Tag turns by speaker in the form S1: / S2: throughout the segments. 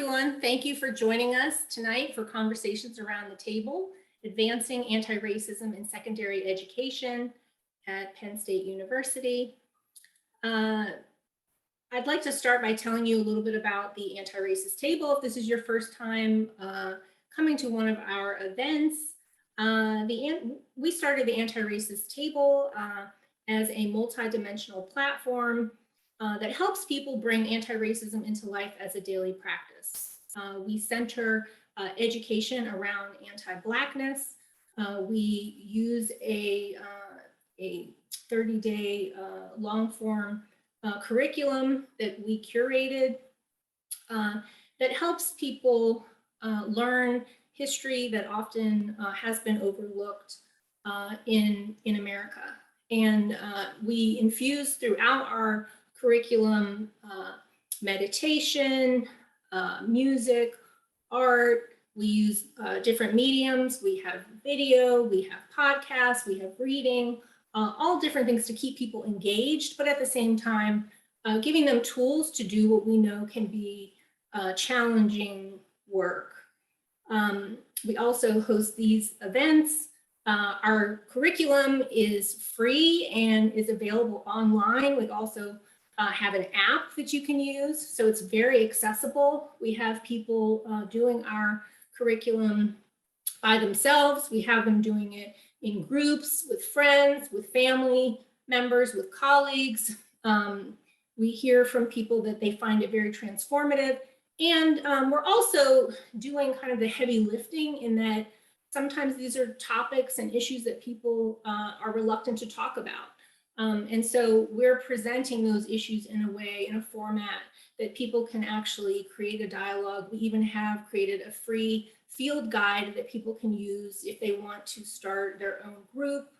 S1: everyone. Thank you for joining us tonight for conversations around the table, advancing anti-racism in secondary education at Penn State University. I'd like to start by telling you a little bit about the anti-racist table. If this is your first time coming to one of our events, we started the anti-racist table as a multi-dimensional platform that helps people bring anti-racism into life as a daily practice. We center education around anti-Blackness. We use a 30-day long-form curriculum that we curated that helps people learn history that often has been overlooked in America. And we infuse throughout our curriculum, meditation, music, art. We use different mediums. We have video, we have podcasts, we have reading, all different things to keep people engaged, but at the same time, giving them tools to do what we know can be challenging work. We also host these events. Our curriculum is free and is available online. We also have an app that you can use, so it's very accessible. We have people doing our curriculum by themselves. We have them doing it in groups, with friends, with family members, with colleagues. We hear from people that they find it very transformative. And we're also doing kind of the heavy lifting in that sometimes these are topics and issues that people are reluctant to talk about. And so we're presenting those issues in a way, in a format that people can actually create a dialogue. We even have created a free field guide that people can use if they want to start their own group,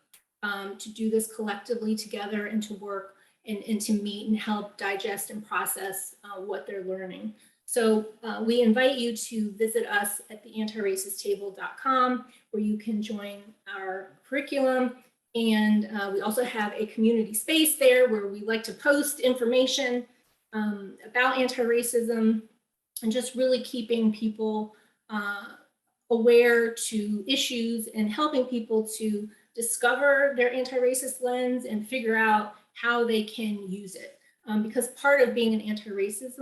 S1: to do this collectively together and to work and to meet and help digest and process what they're learning. So we invite you to visit us at the antiracist.table.com, where you can join our curriculum. And we also have a community space there where we like to post information about anti-racism and just really keeping people aware to issues and helping people to discover their anti-racist lens and figure out how they can use it. Because part of being an anti-racist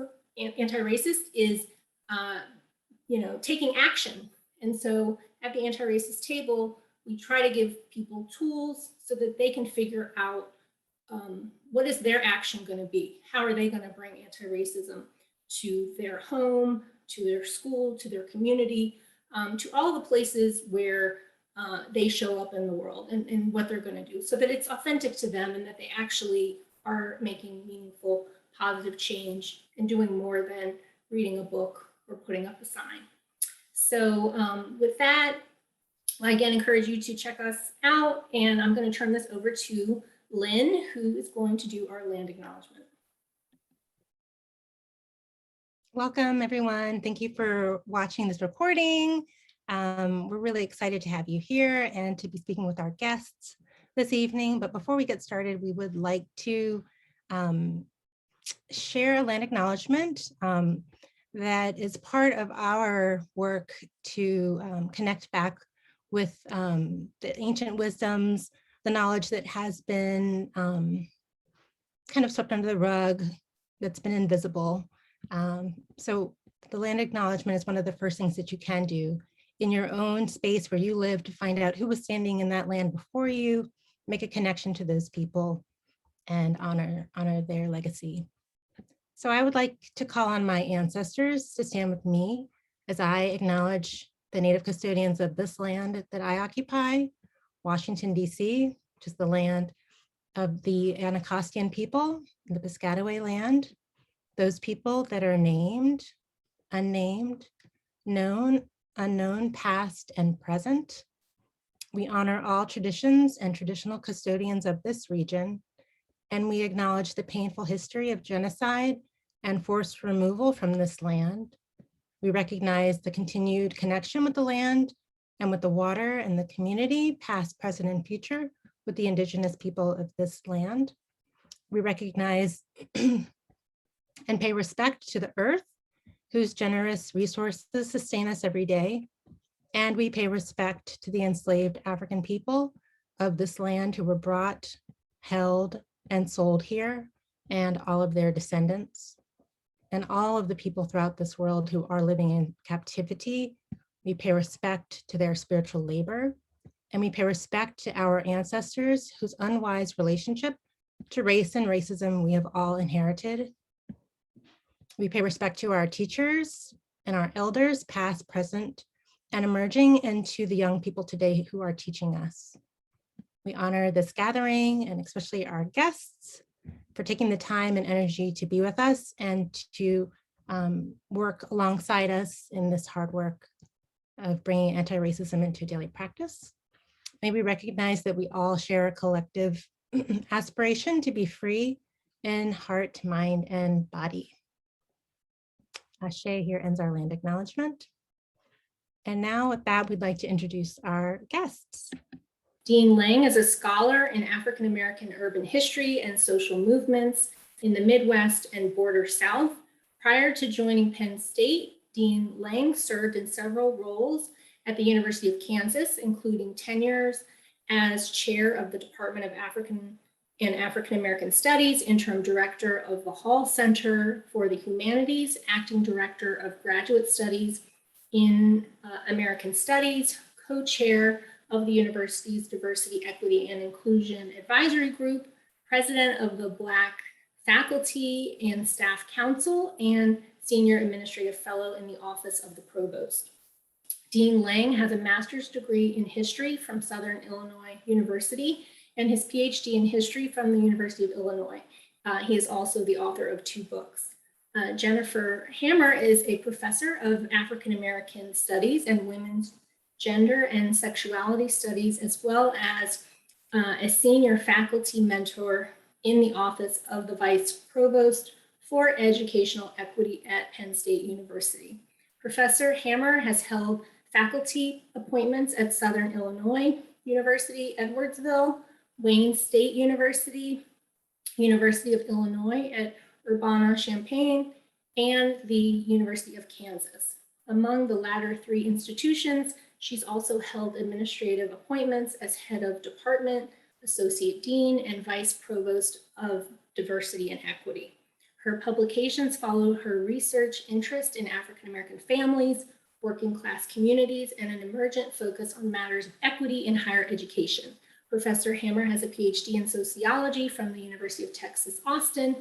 S1: is, taking action. And so at the anti-racist table, we try to give people tools so that they can figure out what is their action going to be? How are they going to bring anti-racism to their home, to their school, to their community, to all the places where they show up in the world and what they're going to do, so that it's authentic to them and that they actually are making meaningful, positive change and doing more than reading a book or putting up a sign. So with that, I again encourage you to check us out, and I'm going to turn this over to Lynn, who is going to do our land acknowledgement.
S2: Welcome, everyone. Thank you for watching this recording. We're really excited to have you here and to be speaking with our guests this evening. But before we get started, we would like to share a land acknowledgement that is part of our work to connect back with the ancient wisdoms, the knowledge that has been kind of swept under the rug, that's been invisible. So the land acknowledgement is one of the first things that you can do in your own space where you live to find out who was standing in that land before you, make a connection to those people, and honor their legacy. So I would like to call on my ancestors to stand with me as I acknowledge the Native custodians of this land that I occupy, Washington, D.C., which is the land of the Anacostan people, the Piscataway land, those people that are named, unnamed, known, unknown, past, and present. We honor all traditions and traditional custodians of this region, and we acknowledge the painful history of genocide and forced removal from this land. We recognize the continued connection with the land and with the water and the community, past, present, and future, with the indigenous people of this land. We recognize and pay respect to the earth whose generous resources sustain us every day. And we pay respect to the enslaved African people of this land who were brought, held, and sold here, and all of their descendants, and all of the people throughout this world who are living in captivity. We pay respect to their spiritual labor, and we pay respect to our ancestors whose unwise relationship to race and racism we have all inherited. We pay respect to our teachers and our elders, past, present, and emerging, and to the young people today who are teaching us. We honor this gathering and especially our guests for taking the time and energy to be with us and to work alongside us in this hard work of bringing anti-racism into daily practice. May we recognize that we all share a collective aspiration to be free in heart, mind, and body. Ashe, here ends our land acknowledgement. And now with that, we'd like to introduce our guests.
S1: Dean Lang is a scholar in African American urban history and social movements in the Midwest and border South. Prior to joining Penn State, Dean Lang served in several roles at the University of Kansas, including tenures as chair of the Department of African and African American Studies, interim director of the Hall Center for the Humanities, acting director of graduate studies in American Studies, co-chair of the university's Diversity, Equity, and Inclusion Advisory Group, president of the Black Faculty and Staff Council, and senior administrative fellow in the Office of the Provost. Dean Lang has a master's degree in history from Southern Illinois University and his PhD in history from the University of Illinois. He is also the author of 2 books. Jennifer Hammer is a professor of African American Studies and Women's Gender and Sexuality Studies, as well as a senior faculty mentor in the Office of the Vice Provost for Educational Equity at Penn State University. Professor Hammer has held faculty appointments at Southern Illinois University, Edwardsville, Wayne State University, University of Illinois at Urbana-Champaign, and the University of Kansas. Among the latter 3 institutions, she's also held administrative appointments as head of department, associate dean, and vice provost of diversity and equity. Her publications follow her research interest in African American families, working class communities, and an emergent focus on matters of equity in higher education. Professor Hammer has a PhD in sociology from the University of Texas, Austin,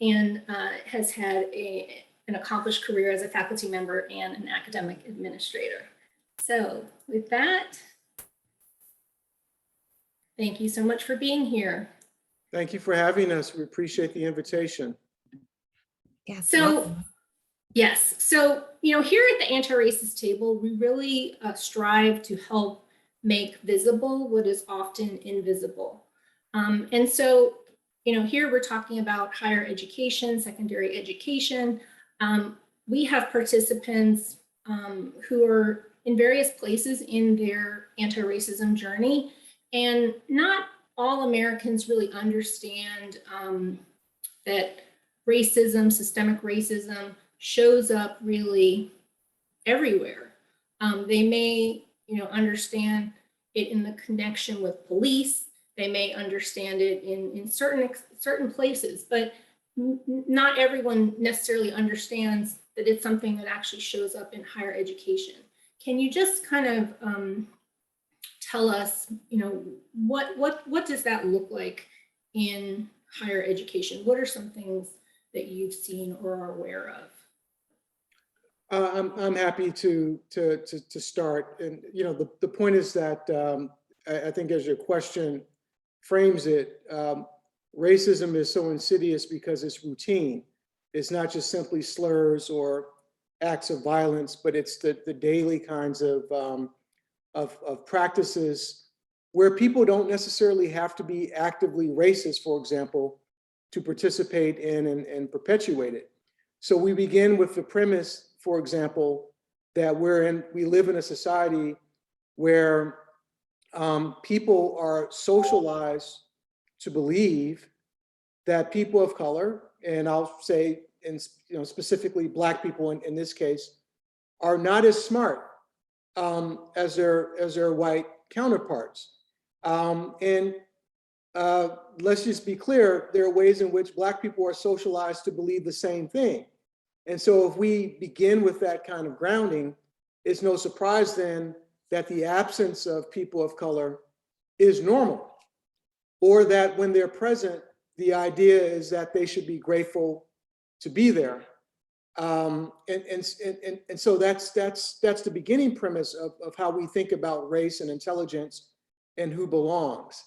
S1: and has had an accomplished career as a faculty member and an academic administrator. So with that, thank you so much for being here.
S3: Thank you for having us. We appreciate the invitation.
S2: Yes.
S1: So, yes. So, here at the Anti-Racist table, we really strive to help make visible what is often invisible. And so, here we're talking about higher education, secondary education. We have participants who are in various places in their anti-racism journey, and not all Americans really understand that racism, systemic racism, shows up really everywhere. They may, understand it in the connection with police. They may understand it in certain places, but not everyone necessarily understands that it's something that actually shows up in higher education. Can you just kind of tell us, what does that look like in higher education? What are some things that you've seen or are aware of?
S3: I'm happy to start, and the point is that I think as your question frames it, racism is so insidious because it's routine. It's not just simply slurs or acts of violence, but it's the daily kinds of practices where people don't necessarily have to be actively racist, for example, to participate in and perpetuate it. So we begin with the premise, for example, that we live in a society where people are socialized to believe that people of color, and I'll say specifically Black people in this case, are not as smart as their white counterparts. And let's just be clear, there are ways in which Black people are socialized to believe the same thing. And so if we begin with that kind of grounding, it's no surprise then that the absence of people of color is normal, or that when they're present, the idea is that they should be grateful to be there. And so that's the beginning premise of how we think about race and intelligence and who belongs.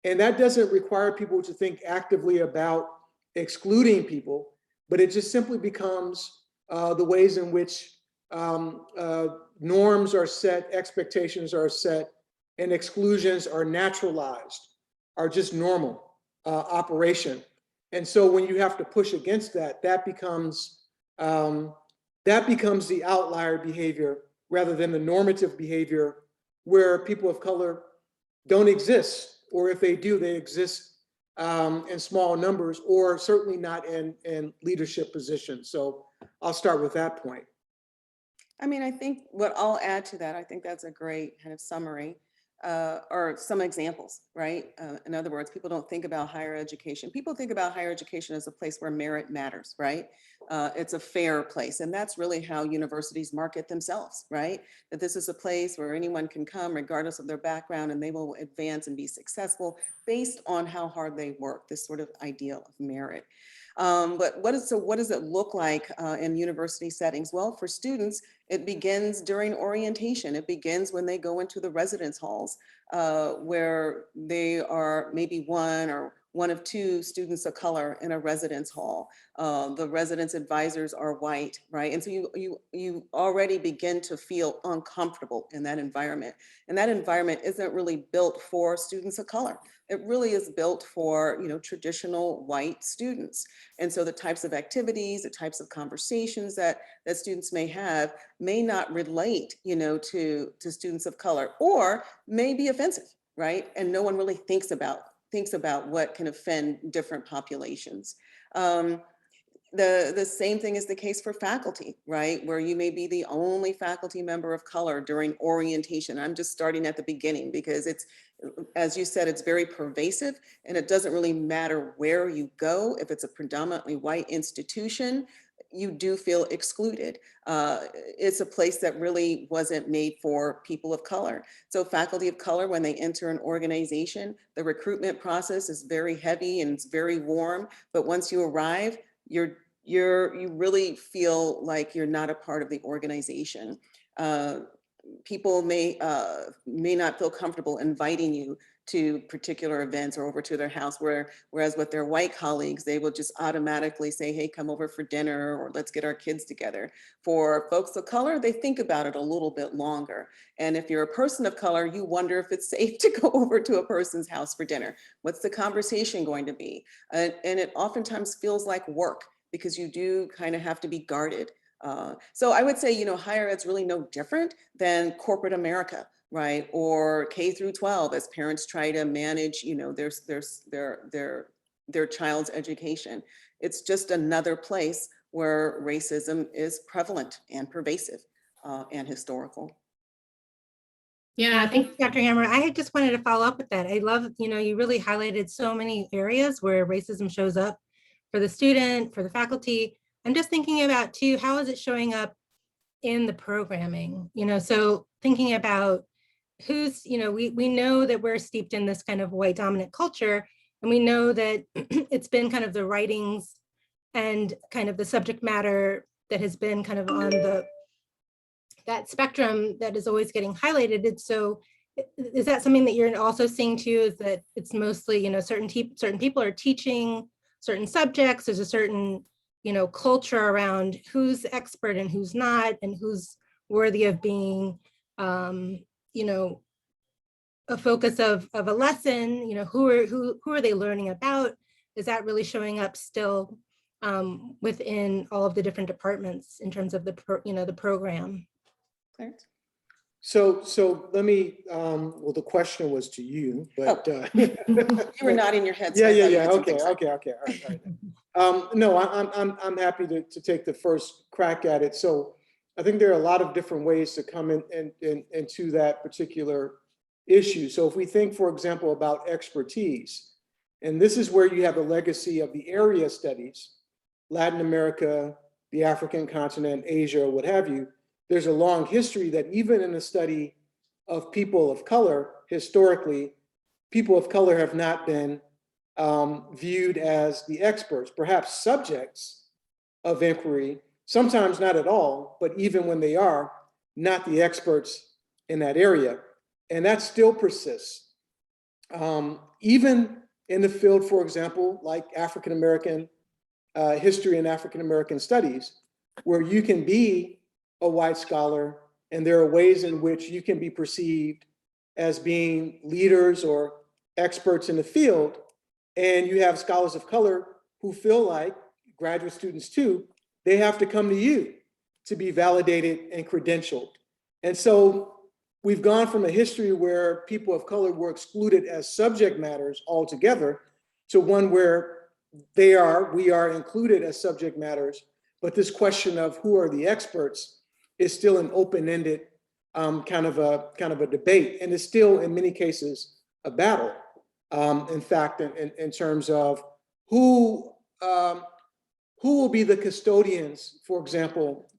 S3: And that doesn't require people to think actively about excluding people, but it just simply becomes the ways in which norms are set, expectations are set, and exclusions are naturalized, are just normal operation. And so when you have to push against that, that becomes the outlier behavior rather than the normative behavior where people of color don't exist, or if they do, they exist in small numbers, or certainly not in leadership positions. So I'll start with that point.
S4: I mean, I think what I'll add to that, I think that's a great kind of summary or some examples, right? In other words, people don't think about higher education. People think about higher education as a place where merit matters, right? It's a fair place. And that's really how universities market themselves, right? That this is a place where anyone can come regardless of their background and they will advance and be successful based on how hard they work, this sort of ideal of merit. But what does it look like in university settings? Well, for students, it begins during orientation. It begins when they go into the residence halls where they are maybe one of two students of color in a residence hall. The residence advisors are white, right? And so you already begin to feel uncomfortable in that environment. And that environment isn't really built for students of color. It really is built for, traditional white students. And so the types of activities, the types of conversations that students may have may not relate, to students of color, or may be offensive, right? And no one really thinks about what can offend different populations. The same thing is the case for faculty, right? Where you may be the only faculty member of color during orientation. I'm just starting at the beginning because it's, as you said, it's very pervasive, and it doesn't really matter where you go. If it's a predominantly white institution, you do feel excluded. It's a place that really wasn't made for people of color. So faculty of color, when they enter an organization, the recruitment process is very heavy and it's very warm. But once you arrive, you really feel like you're not a part of the organization. People may not feel comfortable inviting you to particular events or over to their house, whereas with their white colleagues, they will just automatically say, hey, come over for dinner, or let's get our kids together. For folks of color, they think about it a little bit longer. And if you're a person of color, you wonder if it's safe to go over to a person's house for dinner. What's the conversation going to be? And it oftentimes feels like work because you do kind of have to be guarded. So I would say, higher ed's really no different than corporate America, right? Or K through 12 as parents try to manage, their child's education. It's just another place where racism is prevalent and pervasive and historical.
S2: Yeah, thanks, Dr. Hammer. I just wanted to follow up with that. I love, you really highlighted so many areas where racism shows up for the student, for the faculty. I'm just thinking about too, how is it showing up in the programming? So thinking about who's, we know that we're steeped in this kind of white dominant culture, and we know that it's been kind of the writings and kind of the subject matter that has been kind of on that spectrum that is always getting highlighted. And so is that something that you're also seeing too, is that it's mostly, certain people are teaching certain subjects, there's a certain culture around who's expert and who's not, and who's worthy of being, a focus of a lesson. Who are they learning about? Is that really showing up still within all of the different departments in terms of the program?
S4: Clarence?
S3: So let me, well, the question was to you, but
S4: You were nodding your head.
S3: yeah.
S4: So
S3: Okay. All right. No, I'm happy to take the first crack at it. So I think there are a lot of different ways to come into that particular issue. So if we think, for example, about expertise, and this is where you have a legacy of the area studies, Latin America, the African continent, Asia, what have you, there's a long history that even in the study of people of color, historically, people of color have not been viewed as the experts, perhaps subjects of inquiry, sometimes not at all, but even when they are, not the experts in that area. And that still persists. Even in the field, for example, like African-American history and African-American studies, where you can be a white scholar and there are ways in which you can be perceived as being leaders or experts in the field, and you have scholars of color who feel like, graduate students too, they have to come to you to be validated and credentialed. And so we've gone from a history where people of color were excluded as subject matters altogether to one where we are included as subject matters, but this question of who are the experts is still an open-ended kind of a debate, and is still in many cases a battle. In fact, in terms of who will be the custodians, for example,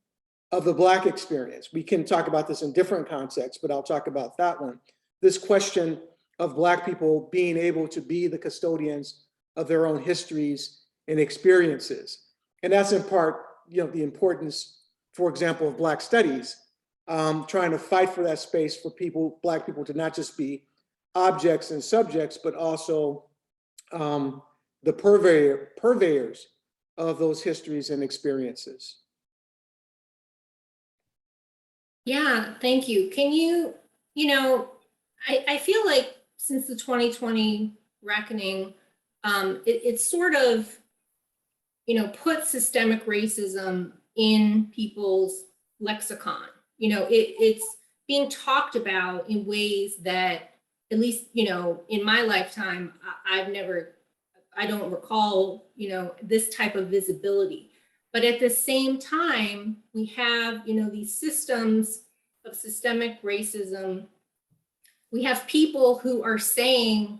S3: of the Black experience. We can talk about this in different contexts, but I'll talk about that one. This question of Black people being able to be the custodians of their own histories and experiences. And that's in part, the importance, for example, of Black studies, trying to fight for that space for Black people to not just be objects and subjects, but also the purveyors of those histories and experiences.
S1: Yeah, thank you. Can you, I feel like since the 2020 reckoning, it's sort of, put systemic racism in people's lexicon. It's being talked about in ways that, at least, in my lifetime, I don't recall, this type of visibility. But at the same time, we have, these systems of systemic racism. We have people who are saying,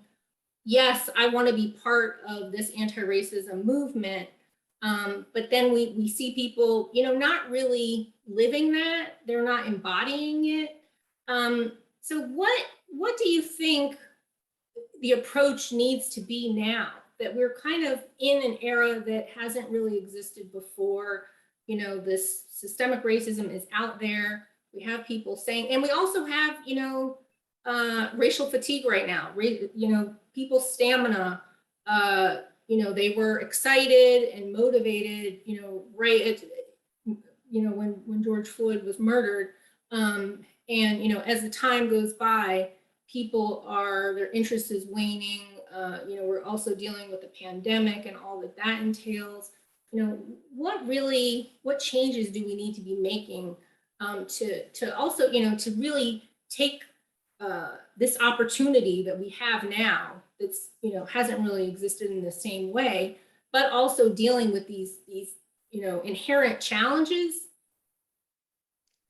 S1: yes, I want to be part of this anti-racism movement. But then we see people, not really living that. They're not embodying it. So what do you think the approach needs to be now that we're kind of in an era that hasn't really existed before? This systemic racism is out there. We have people saying, and we also have, racial fatigue right now. People's stamina. They were excited and motivated. When George Floyd was murdered. And as the time goes by, their interest is waning. We're also dealing with the pandemic and all that entails. What changes do we need to be making to also, to really take this opportunity that we have now that's, hasn't really existed in the same way, but also dealing with these inherent challenges?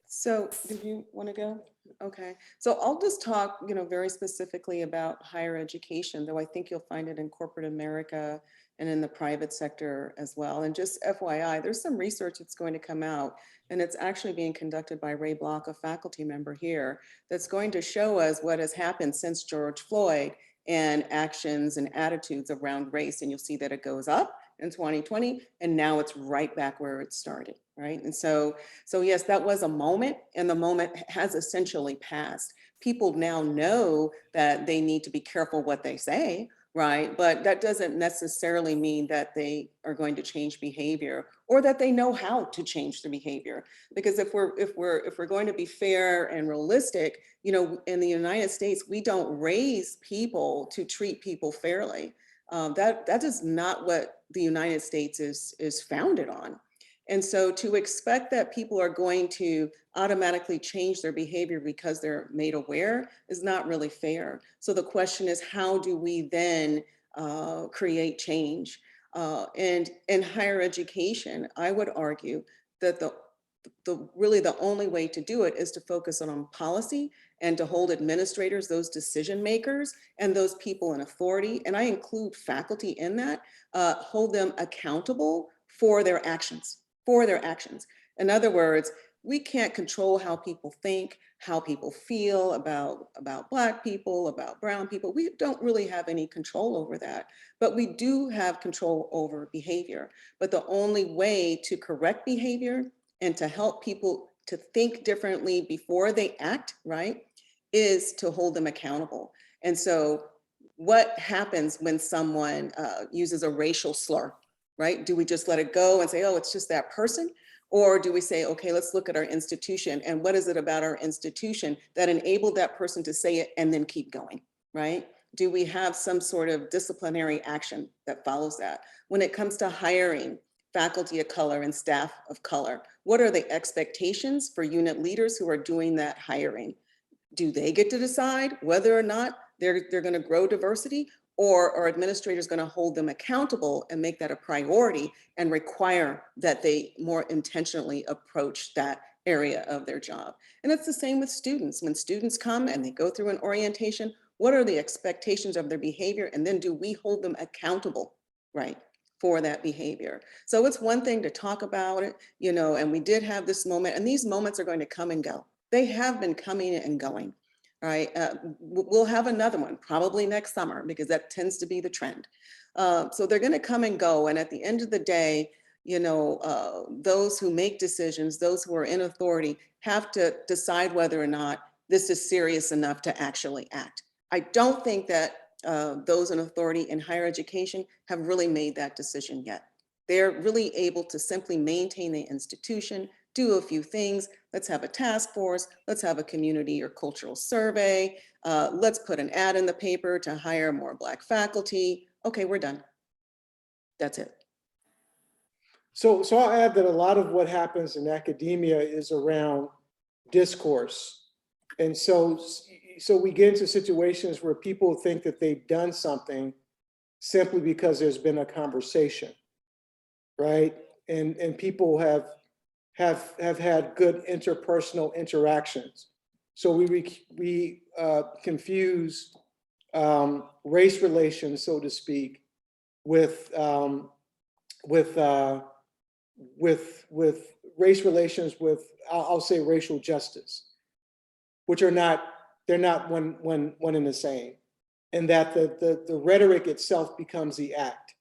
S4: So did you want to go? Okay, so I'll just talk, very specifically about higher education, though I think you'll find it in corporate America and in the private sector as well. And just FYI, there's some research that's going to come out, and it's actually being conducted by Ray Block, a faculty member here, that's going to show us what has happened since George Floyd and actions and attitudes around race. And you'll see that it goes up in 2020, and now it's right back where it started, right? And so yes, that was a moment, and the moment has essentially passed. People now know that they need to be careful what they say, right? But that doesn't necessarily mean that they are going to change behavior or that they know how to change their behavior. Because if we're going to be fair and realistic, in the United States, we don't raise people to treat people fairly. That is not what the United States is founded on. And so to expect that people are going to automatically change their behavior because they're made aware is not really fair. So the question is, how do we then create change? And in higher education, I would argue that really the only way to do it is to focus on policy and to hold administrators, those decision makers, and those people in authority, and I include faculty in that, hold them accountable for their actions, In other words, we can't control how people think, how people feel about Black people, about brown people. We don't really have any control over that, but we do have control over behavior. But the only way to correct behavior and to help people to think differently before they act, right, is to hold them accountable. And so what happens when someone uses a racial slur, right? Do we just let it go and say, oh, it's just that person? Or do we say, okay, let's look at our institution and what is it about our institution that enabled that person to say it and then keep going, right? Do we have some sort of disciplinary action that follows that? When it comes to hiring faculty of color and staff of color, what are the expectations for unit leaders who are doing that hiring? Do they get to decide whether or not they're going to grow diversity, or are administrators going to hold them accountable and make that a priority and require that they more intentionally approach that area of their job? And it's the same with students. When students come and they go through an orientation, what are the expectations of their behavior? And then do we hold them accountable, right, for that behavior? So it's one thing to talk about it, you know, and we did have this moment, and these moments are going to come and go. They have been coming and going. Right, we'll have another one probably next summer because that tends to be the trend. So they're going to come and go, and at the end of the day, you know, those who make decisions, those who are in authority, have to decide whether or not this is serious enough to actually act. I don't think that those in authority in higher education have really made that decision yet. They're really able to simply maintain the institution, do a few things. Let's have a task force. Let's have a community or cultural survey. Let's put an ad in the paper to hire more Black faculty. Okay, we're done. That's it.
S3: So I'll add that a lot of what happens in academia is around discourse. And so we get into situations where people think that they've done something simply because there's been a conversation, right? And people have had good interpersonal interactions. So we confuse race relations, so to speak, with race relations with, I'll say, racial justice, which are not, they're not one and the same, and that the rhetoric itself becomes the act.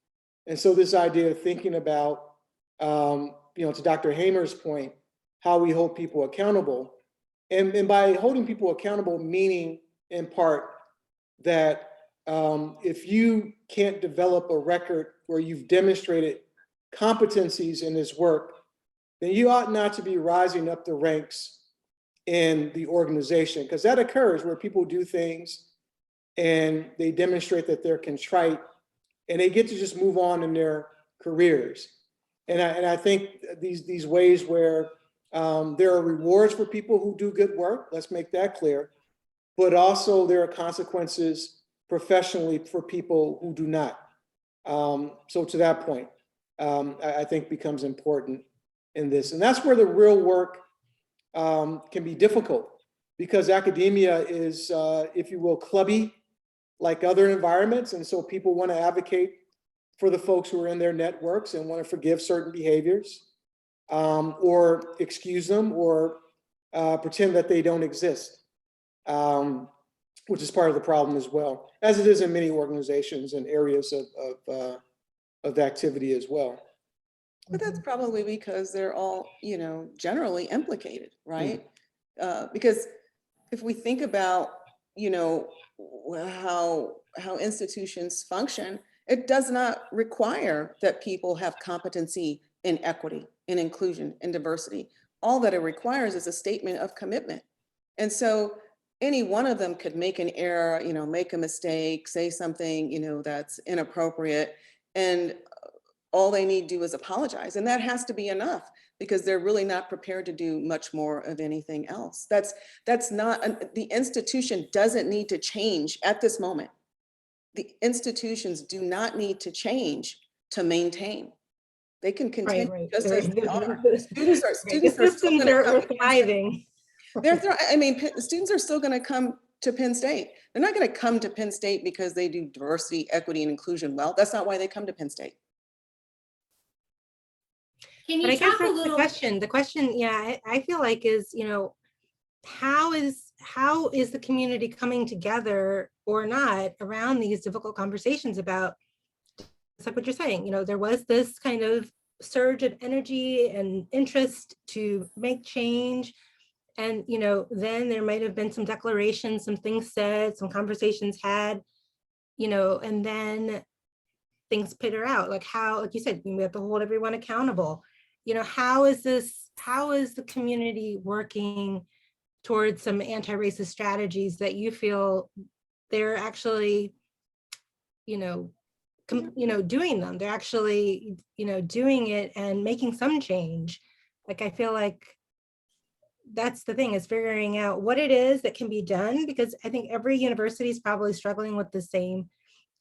S3: And so this idea of thinking about, you know, to Dr. Hamer's point, how we hold people accountable. And by holding people accountable, meaning in part that if you can't develop a record where you've demonstrated competencies in this work, then you ought not to be rising up the ranks in the organization, because that occurs where people do things and they demonstrate that they're contrite and they get to just move on in their careers. And I think these ways where there are rewards for people who do good work, let's make that clear, but also there are consequences professionally for people who do not. So to that point, I think becomes important in this. And that's where the real work can be difficult, because academia is, if you will, clubby like other environments. And so people want to advocate for the folks who are in their networks and want to forgive certain behaviors, or excuse them, or pretend that they don't exist, which is part of the problem as well, as it is in many organizations and areas of activity as well.
S4: But that's probably because they're all, you know, generally implicated, right? Because if we think about, you know, how institutions function, it does not require that people have competency in equity, in inclusion, in diversity. All that it requires is a statement of commitment. And so any one of them could make an error, you know, make a mistake, say something, you know, that's inappropriate, and all they need to do is apologize. And that has to be enough, because they're really not prepared to do much more of anything else. That's not, the institution doesn't need to change at this moment. The institutions do not need to change to maintain. They can continue
S2: Right.
S4: just as they are. Students are
S2: The
S4: still
S2: systems
S4: gonna
S2: are
S4: come to Penn State.
S2: thriving.
S4: I mean, students are still gonna come to Penn State. They're not gonna come to Penn State because they do diversity, equity, and inclusion well. That's not why they come to Penn State.
S1: Can
S2: But
S1: you
S2: I guess
S1: talk a
S2: that's
S1: little?
S2: the question, yeah, I feel like is, how is the community coming together or not around these difficult conversations about, it's like what you're saying, there was this kind of surge of energy and interest to make change. And, then there might have been some declarations, some things said, some conversations had, and then things peter out, like how, like you said, we have to hold everyone accountable. How is the community working towards some anti-racist strategies that you feel they're actually, doing them? They're actually, doing it and making some change. Like, I feel like that's the thing, is figuring out what it is that can be done, because I think every university is probably struggling with the same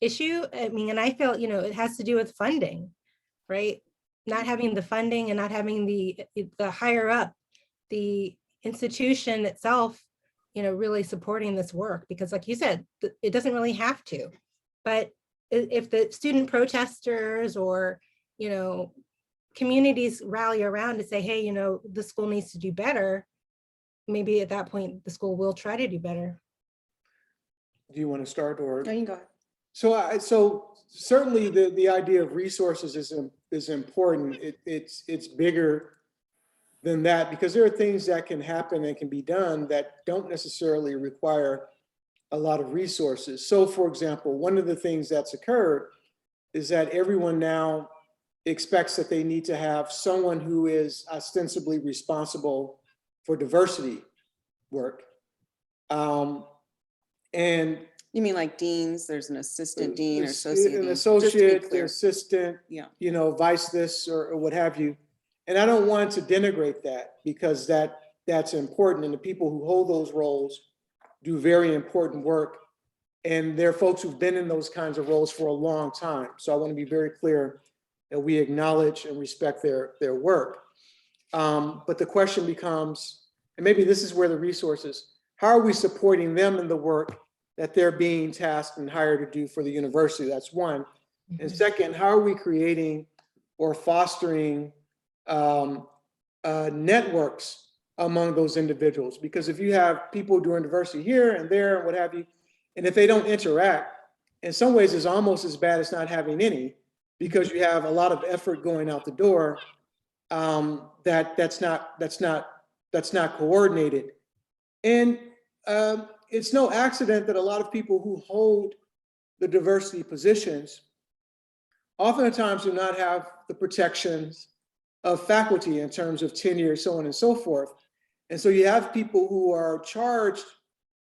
S2: issue. I mean, and I feel, it has to do with funding, right? Not having the funding and not having the higher up, the institution itself, really supporting this work, because like you said, it doesn't really have to. But if the student protesters or, communities rally around to say, hey, the school needs to do better, maybe at that point, the school will try to do better.
S3: Do you want to start, or?
S4: No, you can go ahead.
S3: So certainly the idea of resources is important. It's bigger than that, because there are things that can happen and can be done that don't necessarily require a lot of resources. So for example, one of the things that's occurred is that everyone now expects that they need to have someone who is ostensibly responsible for diversity work. And
S4: You mean like deans? There's an assistant dean or associate
S3: an
S4: dean?
S3: associate, the assistant,
S4: Yeah.
S3: vice this or what have you. And I don't want to denigrate that, because that's important. And the people who hold those roles do very important work. And there are folks who've been in those kinds of roles for a long time. So I want to be very clear that we acknowledge and respect their work. But the question becomes, and maybe this is where the resources, how are we supporting them in the work that they're being tasked and hired to do for the university? That's one. And second, how are we creating or fostering networks among those individuals? Because if you have people doing diversity here and there and what have you, and if they don't interact, in some ways it's almost as bad as not having any, because you have a lot of effort going out the door that's not coordinated. And it's no accident that a lot of people who hold the diversity positions oftentimes do not have the protections of faculty in terms of tenure, so on and so forth. And so you have people who are charged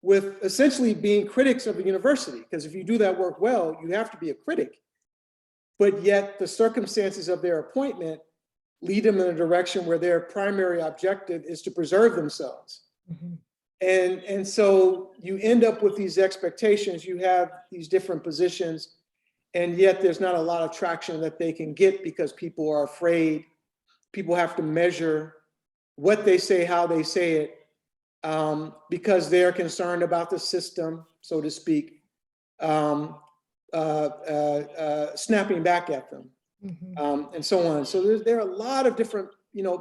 S3: with essentially being critics of the university, because if you do that work well, you have to be a critic. But yet the circumstances of their appointment lead them in a direction where their primary objective is to preserve themselves. And so you end up with these expectations, you have these different positions, and yet there's not a lot of traction that they can get, because people are afraid. People have to measure what they say, how they say it, because they're concerned about the system, so to speak, snapping back at them, and so on. So there are a lot of different,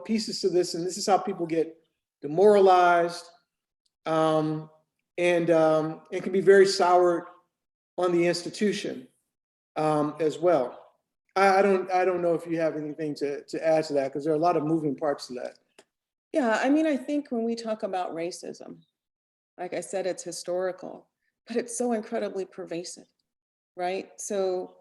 S3: pieces to this, and this is how people get demoralized, and can be very soured on the institution as well. I don't know if you have anything to add to that, because there are a lot of moving parts to that.
S4: Yeah, I mean, I think when we talk about racism, like I said, it's historical, but it's so incredibly pervasive, right? So,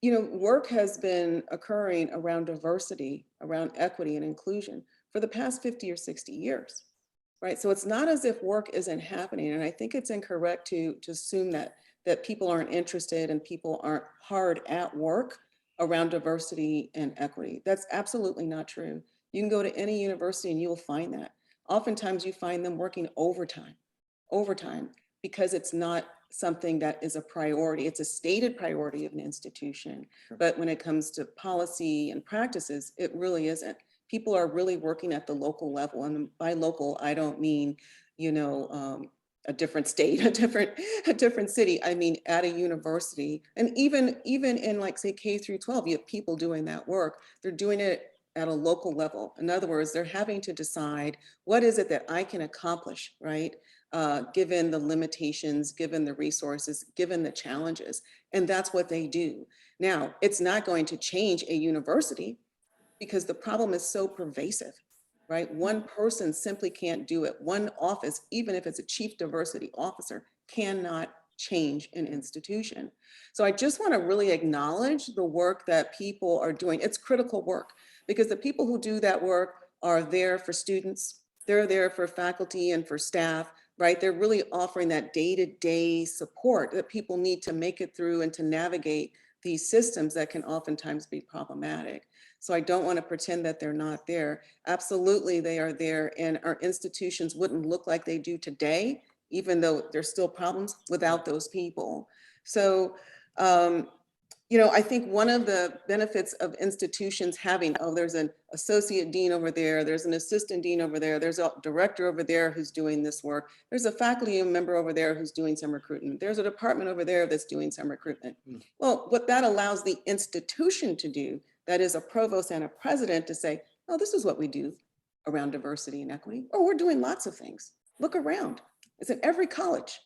S4: work has been occurring around diversity, around equity and inclusion for the past 50 or 60 years, right? So it's not as if work isn't happening. And I think it's incorrect to assume that people aren't interested and people aren't hard at work around diversity and equity. That's absolutely not true. You can go to any university and you will find that. Oftentimes you find them working overtime, because it's not something that is a priority. It's a stated priority of an institution. But when it comes to policy and practices, it really isn't. People are really working at the local level. And by local, I don't mean, you know, a different state, a different city. I mean, at a university. And even in, like, say, K through 12, you have people doing that work. They're doing it at a local level. In other words, they're having to decide, what is it that I can accomplish, right? Given the limitations, given the resources, given the challenges. And that's what they do. Now, it's not going to change a university because the problem is so pervasive, right? One person simply can't do it. One office, even if it's a chief diversity officer, cannot change an institution. So I just want to really acknowledge the work that people are doing. It's critical work because the people who do that work are there for students. They're there for faculty and for staff, right? They're really offering that day-to-day support that people need to make it through and to navigate these systems that can oftentimes be problematic. So I don't want to pretend that they're not there. Absolutely, they are there, and our institutions wouldn't look like they do today, even though there's still problems without those people. So, you know, I think one of the benefits of institutions having, oh, there's an associate dean over there, there's an assistant dean over there, there's a director over there who's doing this work, there's a faculty member over there who's doing some recruitment, there's a department over there that's doing some recruitment. Well, what that allows the institution to do, that is a provost and a president, to say, oh, this is what we do around diversity and equity. Oh, we're doing lots of things. Look around. It's in every college.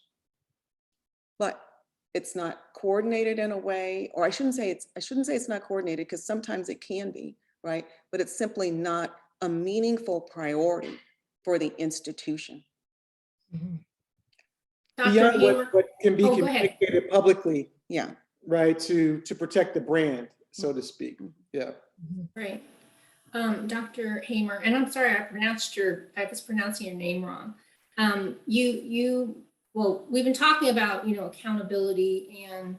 S4: But it's not coordinated in a way, or I shouldn't say it's not coordinated, because sometimes it can be, right? But it's simply not a meaningful priority for the institution.
S1: Dr.
S3: Beyond
S1: Hamer?
S3: what can be
S1: Oh, go ahead.
S3: communicated publicly,
S4: Yeah.
S3: right, to protect the brand, so to speak. Yeah.
S1: Right. Dr. Hamer, and I'm sorry, I was pronouncing your name wrong. Well, we've been talking about, you know, accountability, and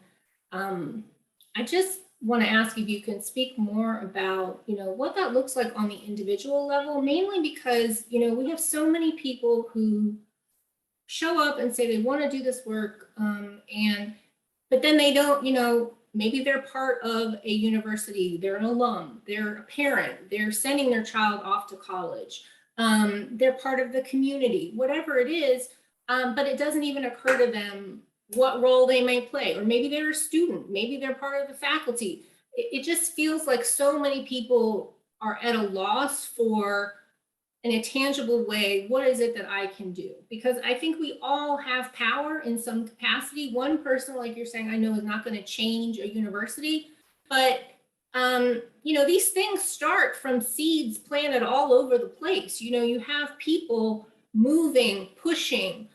S1: I just want to ask if you can speak more about, you know, what that looks like on the individual level, mainly because, you know, we have so many people who show up and say they want to do this work, but then they don't, you know, maybe they're part of a university, they're an alum, they're a parent, they're sending their child off to college, they're part of the community, whatever it is, but it doesn't even occur to them what role they may play. Or maybe they're a student, maybe they're part of the faculty. It just feels like so many people are at a loss for, in a tangible way, what is it that I can do? Because I think we all have power in some capacity. One person, like you're saying, I know is not going to change a university, but you know, these things start from seeds planted all over the place. You know, you have people moving, pushing,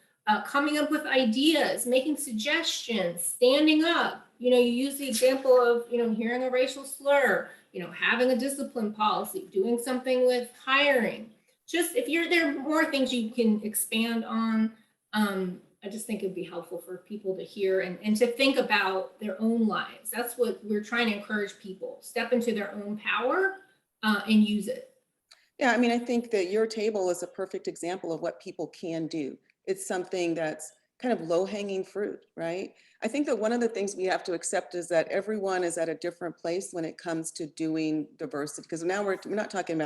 S1: coming up with ideas, making suggestions, standing up. You know, you use the example of, you know, hearing a racial slur, you know, having a discipline policy, doing something with hiring. Just there are more things you can expand on. I just think it'd be helpful for people to hear and to think about their own lives. That's what we're trying to encourage people, step into their own power and use it.
S4: Yeah, I mean, I think that your table is a perfect example of what people can do. It's something that's kind of low-hanging fruit, right? I think that one of the things we have to accept is that everyone is at a different place when it comes to doing diversity, because now we're not talking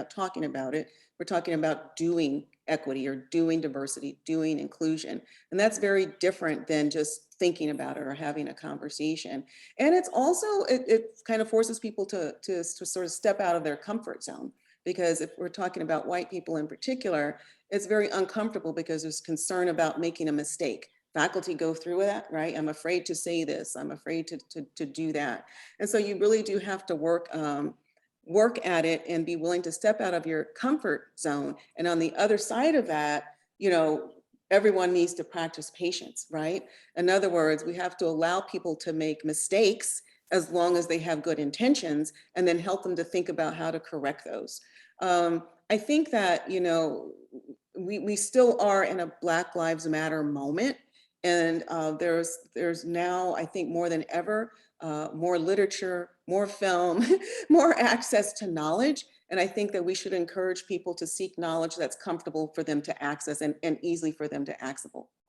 S4: about it, we're talking about doing equity or doing diversity, doing inclusion. And that's very different than just thinking about it or having a conversation. And it's also, it kind of forces people to sort of step out of their comfort zone. Because if we're talking about white people in particular, it's very uncomfortable because there's concern about making a mistake. Faculty go through that, right? I'm afraid to say this, I'm afraid to do that. And so you really do have to work at it and be willing to step out of your comfort zone. And on the other side of that, you know, everyone needs to practice patience, right? In other words, we have to allow people to make mistakes as long as they have good intentions, and then help them to think about how to correct those. I think that, you know, we still are in a Black Lives Matter moment. And there's now, I think more than ever, more literature, more film, more access to knowledge. And I think that we should encourage people to seek knowledge that's comfortable for them to access and easily for them to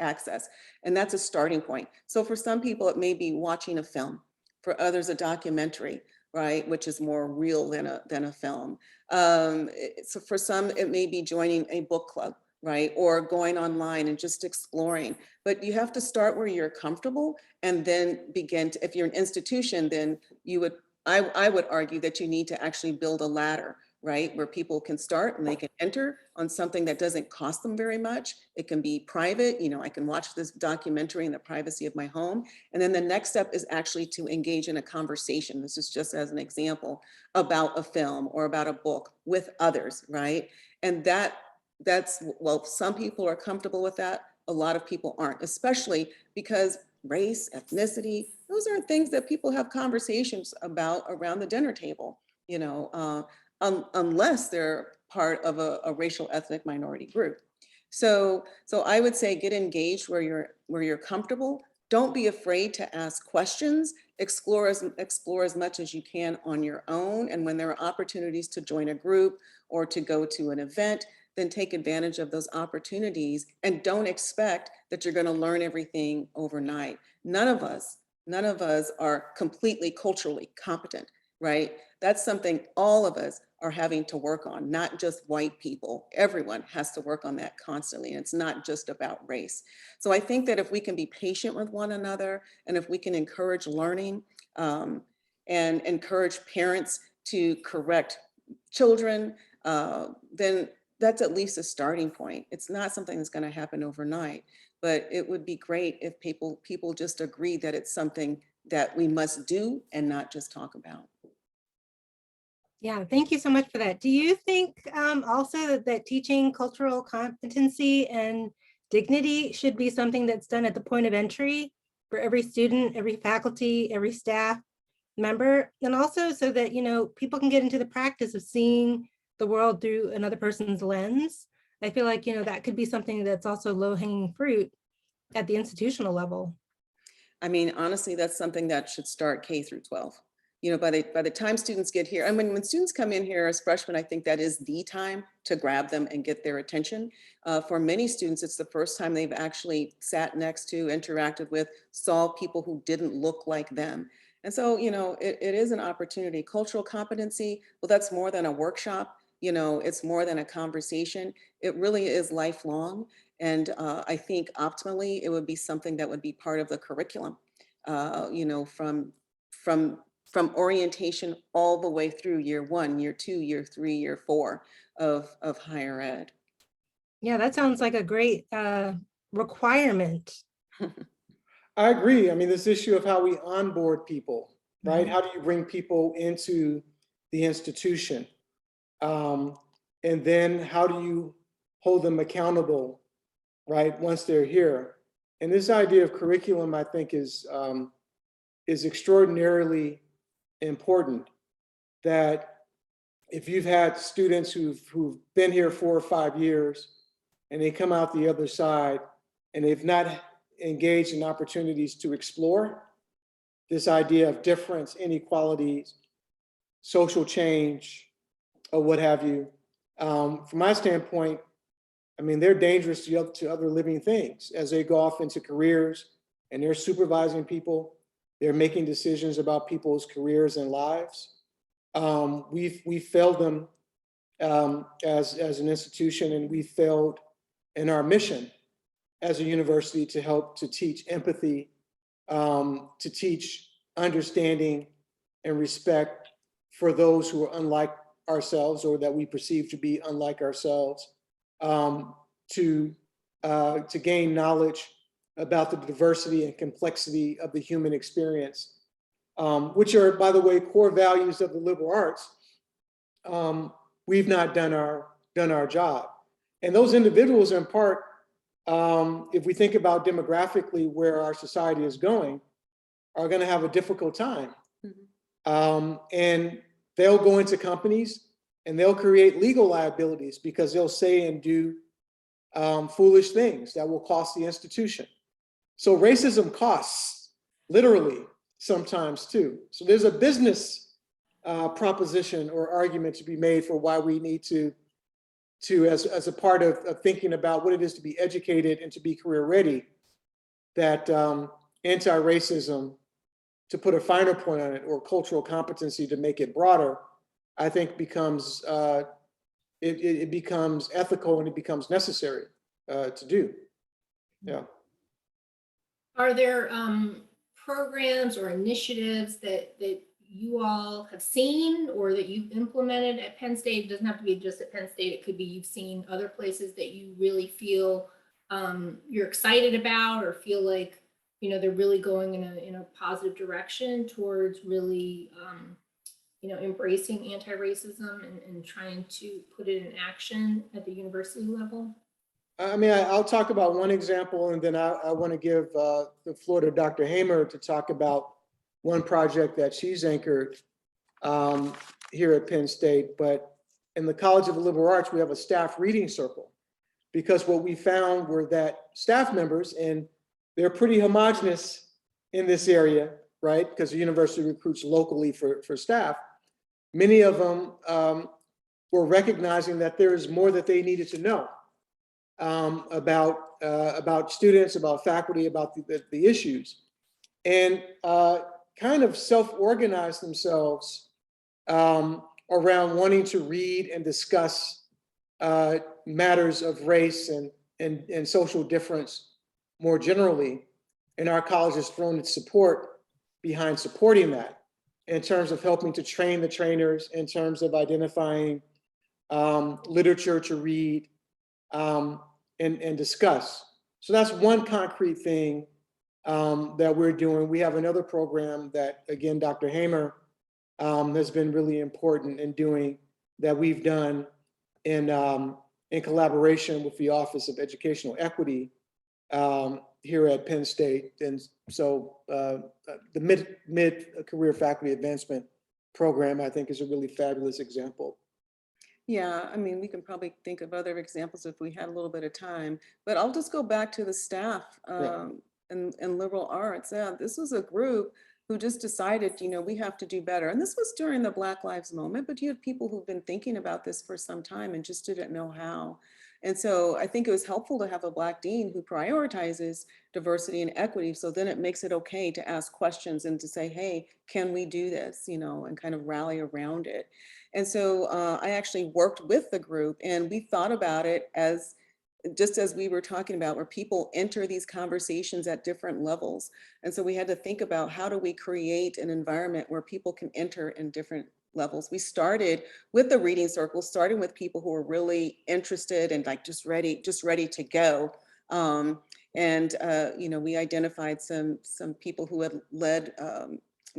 S4: access. And that's a starting point. So for some people, it may be watching a film. For others, a documentary, right, which is more real than a film. So for some, it may be joining a book club, right, or going online and just exploring. But you have to start where you're comfortable and then begin to, if you're an institution, then you would, I would argue that you need to actually build a ladder, right, where people can start and they can enter on something that doesn't cost them very much. It can be private, you know, I can watch this documentary in the privacy of my home. And then the next step is actually to engage in a conversation. This is just as an example about a film or about a book with others, right? And that's, well, some people are comfortable with that. A lot of people aren't, especially because race, ethnicity, those are things that people have conversations about around the dinner table, you know, unless they're part of a racial ethnic minority group. So I would say get engaged where you're comfortable. Don't be afraid to ask questions. Explore as much as you can on your own. And when there are opportunities to join a group or to go to an event, then take advantage of those opportunities and don't expect that you're going to learn everything overnight. None of us are completely culturally competent, right? That's something all of us are having to work on, not just white people. Everyone has to work on that constantly. And it's not just about race. So I think that if we can be patient with one another and if we can encourage learning and encourage parents to correct children, then that's at least a starting point. It's not something that's going to happen overnight, but it would be great if people just agree that it's something that we must do and not just talk about.
S2: Yeah, thank you so much for that. Do you think also that teaching cultural competency and dignity should be something that's done at the point of entry for every student, every faculty, every staff member, and also so that, you know, people can get into the practice of seeing the world through another person's lens? I feel like, you know, that could be something that's also low-hanging fruit at the institutional level.
S4: I mean, honestly, that's something that should start K through 12. You know, by the time students get here, and when students come in here as freshmen, I think that is the time to grab them and get their attention. For many students, it's the first time they've actually sat next to, interacted with, saw people who didn't look like them. And so, you know, it is an opportunity. Cultural competency, well, that's more than a workshop. You know, it's more than a conversation. It really is lifelong. And I think optimally, it would be something that would be part of the curriculum, you know, from orientation all the way through year 1, year 2, year 3, year 4 of higher ed.
S2: Yeah, that sounds like a great requirement.
S3: I agree. I mean, this issue of how we onboard people, right?
S2: Mhm.
S3: How do you bring people into the institution? And then how do you hold them accountable, right, once they're here? And this idea of curriculum, I think, is extraordinarily important. That if you've had students who've been here 4 or 5 years and they come out the other side and they've not engaged in opportunities to explore this idea of difference, inequalities, social change, or what have you, from my standpoint, I mean, they're dangerous to other living things as they go off into careers and they're supervising people. They're making decisions about people's careers and lives. We've failed them as an institution, and we failed in our mission as a university to help to teach empathy, to teach understanding and respect for those who are unlike ourselves or that we perceive to be unlike ourselves, to gain knowledge about the diversity and complexity of the human experience, which are, by the way, core values of the liberal arts. We've not done our job. And those individuals, in part, if we think about demographically where our society is going, are going to have a difficult time. Mm-hmm. And they'll go into companies and they'll create legal liabilities because they'll say and do foolish things that will cost the institution. So racism costs, literally, sometimes too. So there's a business proposition or argument to be made for why we need to as a part of thinking about what it is to be educated and to be career ready, that anti-racism, to put a finer point on it, or cultural competency to make it broader, I think becomes it becomes ethical and it becomes necessary to do. Yeah.
S1: Are there programs or initiatives that you all have seen or that you've implemented at Penn State? It doesn't have to be just at Penn State. It could be you've seen other places that you really feel you're excited about, or feel like, you know, they're really going in a positive direction towards really, you know, embracing anti-racism and trying to put it in action at the university level?
S3: I mean, I'll talk about one example, and then I want to give the floor to Dr. Hamer to talk about one project that she's anchored here at Penn State. But in the College of the Liberal Arts, we have a staff reading circle, because what we found were that staff members, and they're pretty homogenous in this area, right? Because the university recruits locally for staff. Many of them were recognizing that there is more that they needed to know about students, about faculty, about the issues, and kind of self-organize themselves around wanting to read and discuss matters of race and social difference more generally. And our college has thrown its support behind supporting that, in terms of helping to train the trainers, in terms of identifying literature to read and discuss. So that's one concrete thing that we're doing. We have another program that, again, Dr. Hamer has been really important in doing, that we've done in collaboration with the Office of Educational Equity here at Penn State. And so the mid-career faculty advancement program, I think, is a really fabulous example.
S4: Yeah, I mean, we can probably think of other examples if we had a little bit of time, but I'll just go back to the staff in liberal arts. Yeah, this was a group who just decided, you know, we have to do better. And this was during the Black Lives Moment, but you have people who've been thinking about this for some time and just didn't know how. And so I think it was helpful to have a Black dean who prioritizes diversity and equity. So then it makes it okay to ask questions and to say, hey, can we do this, you know, and kind of rally around it. And so I actually worked with the group, and we thought about it as, just as we were talking about, where people enter these conversations at different levels. And so we had to think about, how do we create an environment where people can enter in different levels. We started with the reading circle, starting with people who were really interested and like just ready to go. You know, we identified some people who had led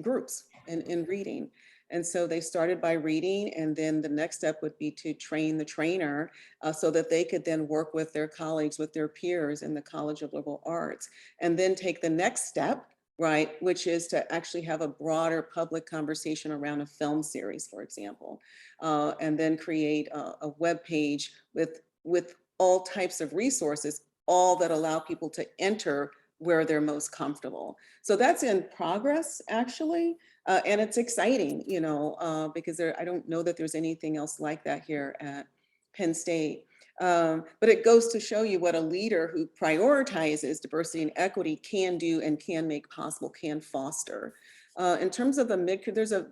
S4: groups in reading. And so they started by reading, and then the next step would be to train the trainer so that they could then work with their colleagues, with their peers in the College of Liberal Arts, and then take the next step, right, which is to actually have a broader public conversation around a film series, for example, and then create a web page with all types of resources, all that allow people to enter where they're most comfortable. So that's in progress, actually. And it's exciting, you know, because I don't know that there's anything else like that here at Penn State. But it goes to show you what a leader who prioritizes diversity and equity can do and can make possible, can foster. In terms of the mid-career,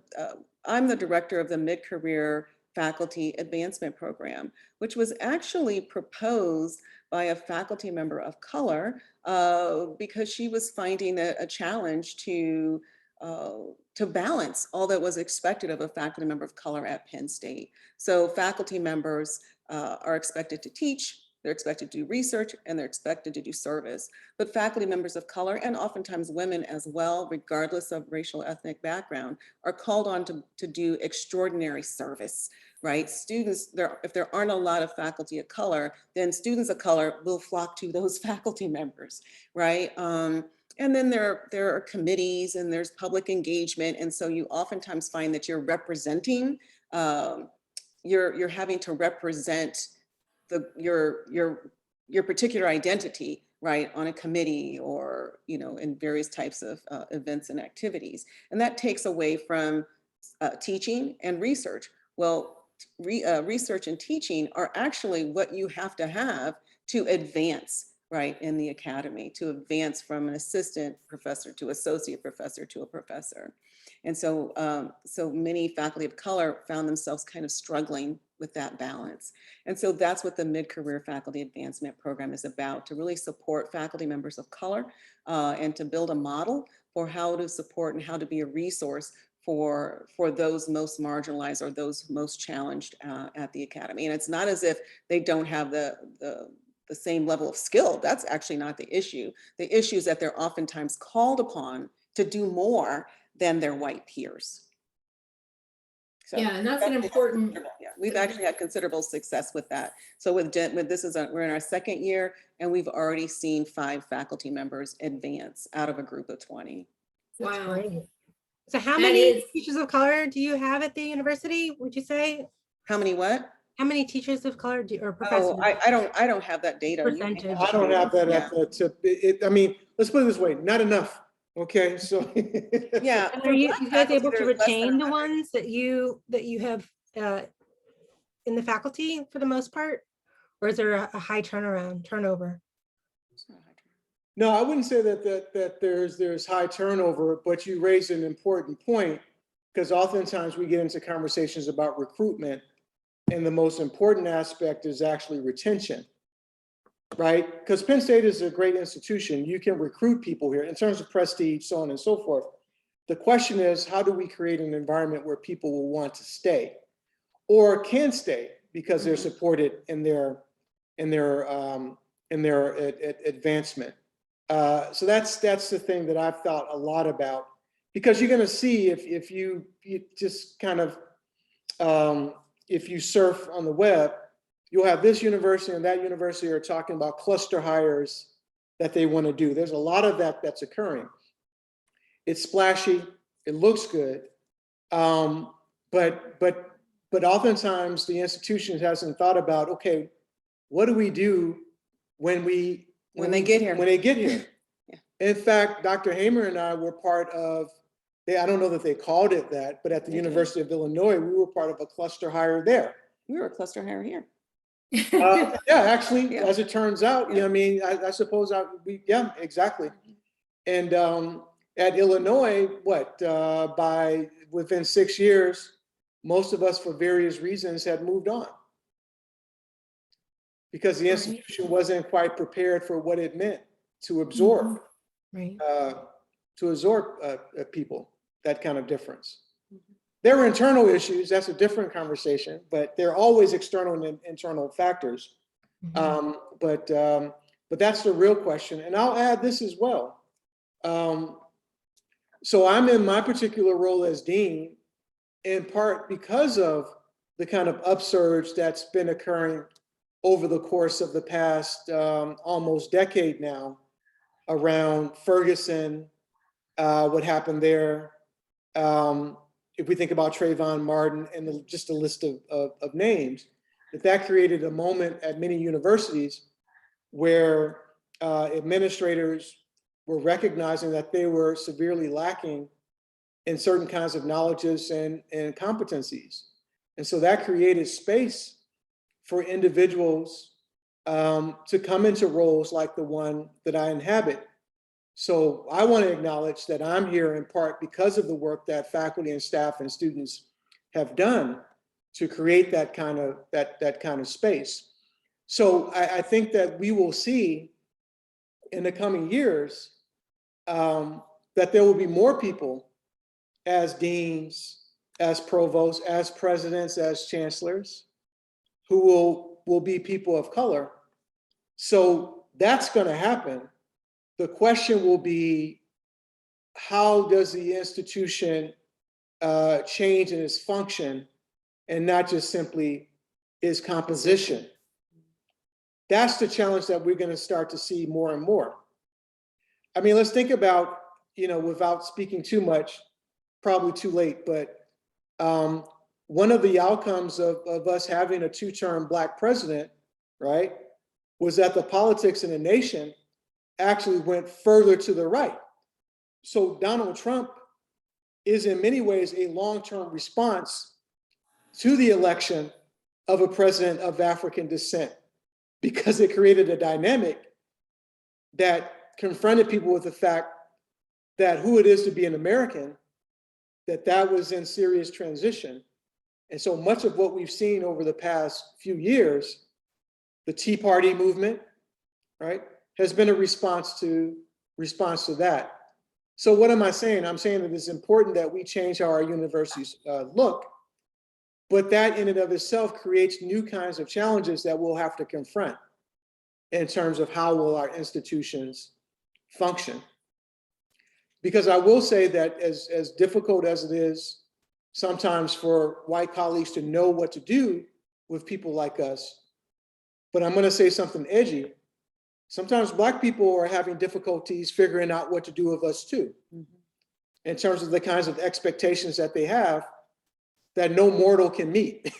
S4: I'm the director of the mid-career faculty advancement program, which was actually proposed by a faculty member of color because she was finding a challenge to balance all that was expected of a faculty member of color at Penn State. So faculty members are expected to teach, they're expected to do research, and they're expected to do service. But faculty members of color, and oftentimes women as well, regardless of racial ethnic background, are called on to do extraordinary service, right? Students, if there aren't a lot of faculty of color, then students of color will flock to those faculty members, right? And then there are committees and there's public engagement. And so you oftentimes find that you're representing, you're having to represent your particular identity, right, on a committee or, you know, in various types of events and activities. And that takes away from teaching and research. Well, research and teaching are actually what you have to have to advance, right, in the academy, to advance from an assistant professor to associate professor to a professor. And so, so many faculty of color found themselves kind of struggling with that balance. And so that's what the Mid-Career Faculty Advancement Program is about, to really support faculty members of color and to build a model for how to support and how to be a resource for those most marginalized or those most challenged at the academy. And it's not as if they don't have the same level of skill. That's actually not the issue. The issue is that they're oftentimes called upon to do more than their white peers. So
S1: yeah, and that's an important.
S4: Yeah, we've actually had considerable success with that. So with this we're in our second year, and we've already seen 5 faculty members advance out of a group of 20.
S2: That's
S1: Wow.
S2: great. So how
S1: That
S2: many
S1: is-
S2: teachers of color do you have at the university, would you say?
S4: How many what?
S2: How many teachers of color or professors?
S4: Oh, I don't have that data. You may
S2: Percentage.
S3: I don't have that
S4: Yeah.
S3: at the tip. I mean, let's put it this way, not enough. Okay, so.
S4: Yeah.
S2: And
S4: for
S2: are you
S4: Black
S2: guys
S4: faculty,
S2: able to
S4: there's less than
S2: retain the
S4: 100.
S2: ones that you have in the faculty for the most part? Or is there a high turnover?
S3: No, I wouldn't say that there's high turnover, but you raise an important point, because oftentimes we get into conversations about recruitment, and the most important aspect is actually retention, right? Because Penn State is a great institution. You can recruit people here in terms of prestige, so on and so forth. The question is, how do we create an environment where people will want to stay or can stay because they're supported in their advancement? So that's the thing that I've thought a lot about, because you're going to see if you just kind of if you surf on the web, you'll have this university and that university are talking about cluster hires that they want to do. There's a lot of that that's occurring. It's splashy, it looks good, but oftentimes the institution hasn't thought about, okay, what do we do when they get here? When they get here.
S4: Yeah.
S3: In fact, Dr. Hamer and I were part of, I don't know that they called it that, but at the University of Illinois, we were part of a cluster hire there.
S4: We were a cluster hire here.
S3: Yeah, actually,
S4: Yeah.
S3: as it turns out,
S4: Yeah.
S3: I mean, I suppose yeah, exactly. And at Illinois, within 6 years, most of us, for various reasons, had moved on, because the institution wasn't quite prepared for what it meant to absorb, people, that kind of difference. There were internal issues, that's a different conversation, but there are always external and internal factors. But that's the real question. And I'll add this as well. So I'm in my particular role as dean, in part because of the kind of upsurge that's been occurring over the course of the past almost decade now around Ferguson, what happened there. If we think about Trayvon Martin and just a list of names, that created a moment at many universities where administrators were recognizing that they were severely lacking in certain kinds of knowledges and competencies. And so that created space for individuals to come into roles like the one that I inhabit. So I want to acknowledge that I'm here in part because of the work that faculty and staff and students have done to create that kind of space. So I think that we will see in the coming years that there will be more people as deans, as provosts, as presidents, as chancellors, who will be people of color. So that's going to happen. The question will be, how does the institution change in its function and not just simply its composition? That's the challenge that we're going to start to see more and more. I mean, let's think about, without speaking too much, probably too late, but one of the outcomes of us having a 2-term Black president, right, was that the politics in the nation actually went further to the right. So Donald Trump is in many ways a long-term response to the election of a president of African descent, because it created a dynamic that confronted people with the fact that who it is to be an American, that was in serious transition. And so much of what we've seen over the past few years, the Tea Party movement, right, has been a response to that. So what am I saying? I'm saying that it's important that we change how our universities look, but that in and of itself creates new kinds of challenges that we'll have to confront in terms of how will our institutions function. Because I will say that as difficult as it is sometimes for white colleagues to know what to do with people like us, but I'm going to say something edgy. Sometimes Black people are having difficulties figuring out what to do with us too, in terms of the kinds of expectations that they have that no mortal can meet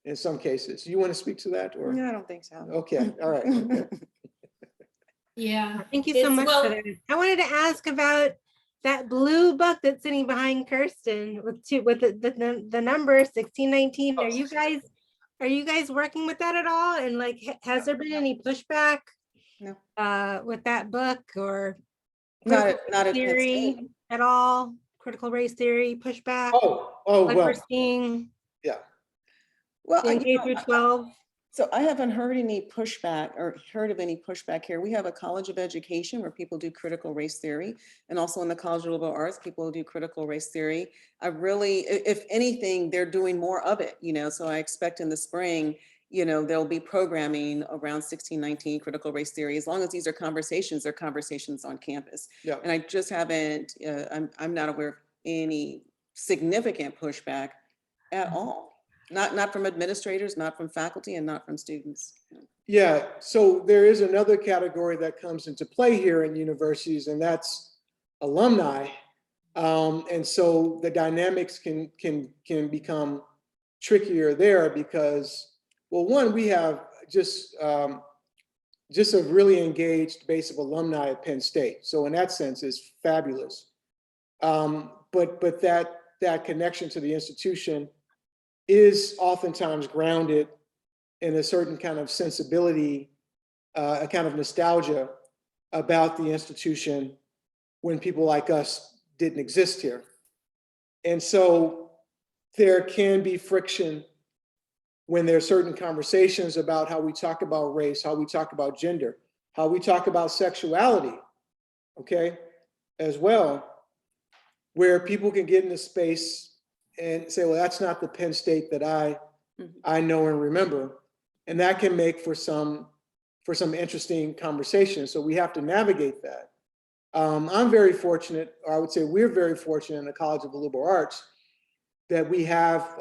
S3: in some cases. You want to speak to that? Or?
S4: No, I don't think so.
S3: Okay, all right. Okay.
S1: Yeah.
S2: Thank you so much for that. I wanted to ask about that blue book that's sitting behind Kirsten with the number 1619. Are you guys working with that at all? And like, has there been any pushback?
S4: No.
S2: With that book, or
S4: Not at Penn
S2: theory
S4: State.
S2: at all? Critical race theory pushback?
S3: Oh,
S2: like
S3: well,
S2: we're seeing
S4: Well,
S2: in K through 12.
S4: So I haven't heard any pushback or heard of any pushback here. We have a College of Education where people do critical race theory, and also in the College of Liberal Arts, people do critical race theory. I really, if anything, they're doing more of it, you know, so I expect in the spring, you know, there'll be programming around 1619 critical race theory. As long as these are conversations, they're conversations on campus.
S3: yeah.
S4: And I just haven't, I'm not aware of any significant pushback at all. Not from administrators, not from faculty, and not from students.
S3: Yeah, so there is another category that comes into play here in universities, and that's alumni. And so the dynamics can become trickier there because, well, one, we have just a really engaged base of alumni at Penn State. So in that sense, it's fabulous. But that connection to the institution is oftentimes grounded in a certain kind of sensibility, a kind of nostalgia about the institution when people like us didn't exist here. And so there can be friction when there are certain conversations about how we talk about race, how we talk about gender, how we talk about sexuality, okay, as well, where people can get in a space and say, well, that's not the Penn State that I know and remember. And that can make for some interesting conversations. So we have to navigate that. I'm very fortunate, or I would say we're very fortunate in the College of the Liberal Arts that we have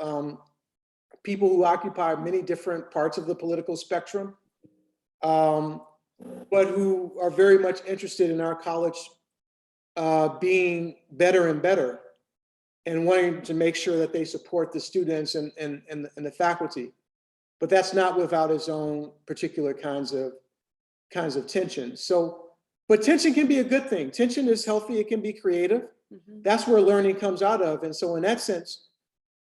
S3: people who occupy many different parts of the political spectrum, but who are very much interested in our college being better and better, and wanting to make sure that they support the students and the faculty. But that's not without its own particular kinds of tension. So, but tension can be a good thing. Tension is healthy, it can be creative. That's where learning comes out of. And so in that sense,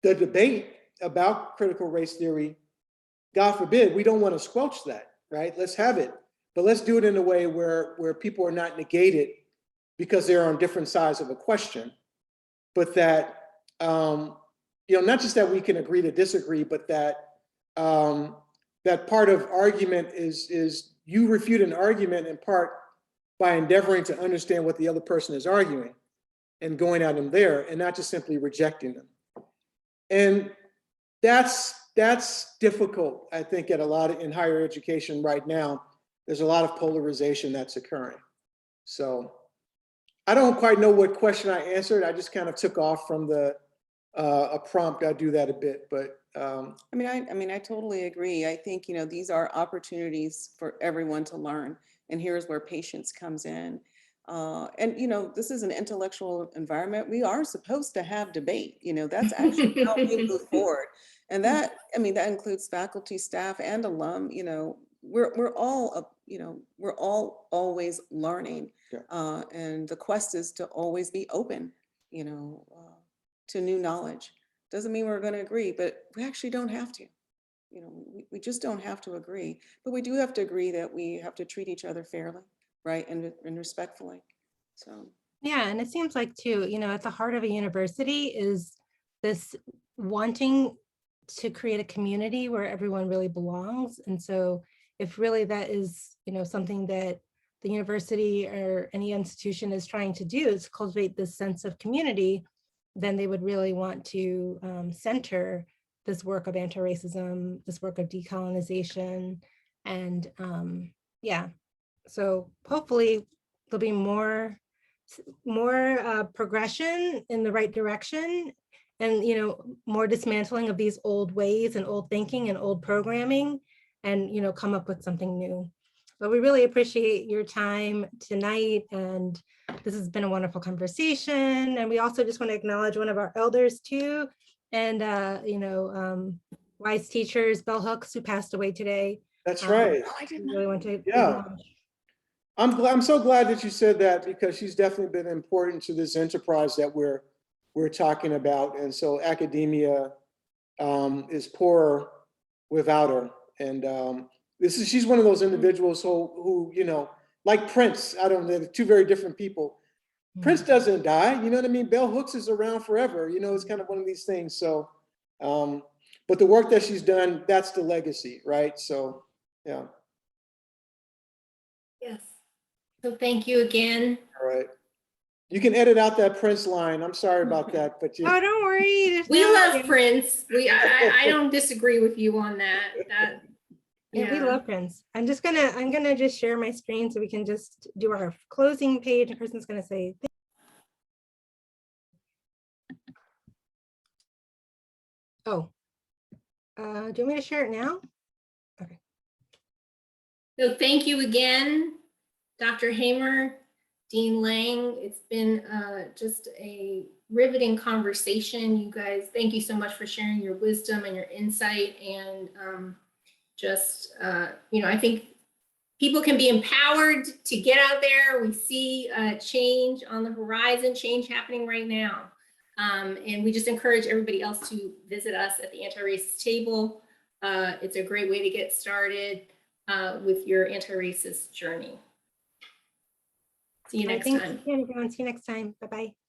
S3: the debate about critical race theory, God forbid, we don't want to squelch that, right? Let's have it, but let's do it in a way where people are not negated because they're on different sides of a question. But that, not just that we can agree to disagree, but that that part of argument is you refute an argument in part by endeavoring to understand what the other person is arguing and going at them there, and not just simply rejecting them. And that's difficult, I think, in higher education right now. There's a lot of polarization that's occurring. So I don't quite know what question I answered. I just kind of took off from a prompt. I do that a bit, but.
S4: I totally agree. I think, these are opportunities for everyone to learn. And here's where patience comes in. This is an intellectual environment. We are supposed to have debate. That's actually how we move forward. And that includes faculty, staff, and alum. We're all always learning. Yeah. And the quest is to always be open you know, to new knowledge. Doesn't mean we're going to agree, but we actually don't have to. You know, we just don't have to agree, but we do have to agree that we have to treat each other fairly, right, and respectfully. So.
S2: Yeah, and it seems like too, you know, at the heart of a university is this wanting to create a community where everyone really belongs. And so if really that is, you know, something that the university or any institution is trying to do is cultivate this sense of community, then they would really want to center this work of anti-racism, this work of decolonization. And yeah, so hopefully there'll be more progression in the right direction, and, you know, more dismantling of these old ways and old thinking and old programming, and, you know, come up with something new. But we really appreciate your time tonight, and this has been a wonderful conversation. And we also just want to acknowledge one of our elders too, and you know, wise teachers, Bell Hooks, who passed away today.
S3: That's right.
S4: Oh, I did
S2: We
S4: not.
S2: really want to
S3: Yeah. I'm so glad that you said that, because she's definitely been important to this enterprise that we're talking about. And so academia is poorer without her. And she's one of those individuals who, you know, like Prince, I don't know, they're two very different people. Prince doesn't die, you know what I mean? Bell Hooks is around forever, you know, it's kind of one of these things. So, but the work that she's done, that's the legacy, right? So, yeah.
S1: Yes. So thank you again.
S3: All right. You can edit out that Prince line. I'm sorry about that, but
S2: Oh, don't worry. There's
S1: We
S2: no-
S1: love Prince. I don't disagree with you on that.
S2: Yeah, we love Prince. I'm gonna just share my screen so we can just do our closing page. And Kristen's gonna say, oh, do you want me to share it now? Okay.
S1: So thank you again, Dr. Hamer, Dean Lang. It's been just a riveting conversation. You guys, thank you so much for sharing your wisdom and your insight. And you know, I think people can be empowered to get out there. We see change on the horizon, change happening right now. And we just encourage everybody else to visit us at the Anti-Racist Table. It's a great way to get started with your anti-racist journey. See you next time.
S2: Thanks again, everyone. See you next time. Bye-bye.